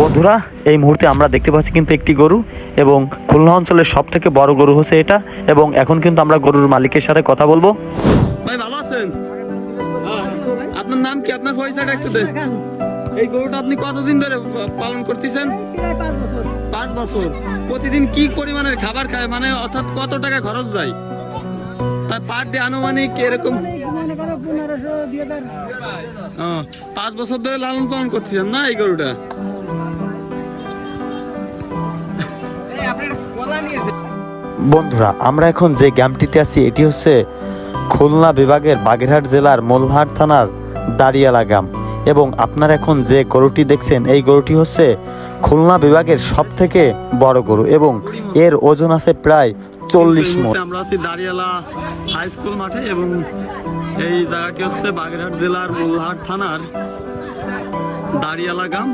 বন্ধুরা, এই মুহূর্তে আমরা দেখতে পাচ্ছি কিন্তু একটি গরু, এবং খুলনা অঞ্চলের সব থেকে বড় গরু হচ্ছে এটা। এবং এখন কিন্তু আমরা গরুর মালিকের সাথে কথা বলবো। ভাই ভালো আছেন? আপনার নাম কি? আপনার পরিচয়টা একটু দেন। এই গরুটা আপনি কতদিন ধরে পালন করতেছেন? প্রায় 5 বছর। 5 বছর। প্রতিদিন কি পরিমাণের খাবার খায়, মানে অর্থাৎ কত টাকা খরচ যায়? তার পার ডে আনুমানিক এরকম? মনে করো 1500-2000। 5 বছর ধরে লালন পালন করতেছেন না এই গরুটা? বন্ধুরা, আমরা এখন যে গ্রামটিতে আছি এটি হচ্ছে খুলনা বিভাগের বাগেরহাট জেলার মোল্লাহাট থানার দাঁড়িয়ালা গ্রাম। এবং আপনারা এখন যে গরুটি দেখছেন এই গরুটি হচ্ছে খুলনা বিভাগের সব থেকে বড় গরু, এবং এর ওজন আছে প্রায় 40 মণ। আমরা আছি দাঁড়িয়ালা হাই স্কুল মাঠে, এবং এই জায়গাটি হচ্ছে বাগেরহাট জেলার মোল্লাহাট থানার দাঁড়িয়ালা গ্রাম।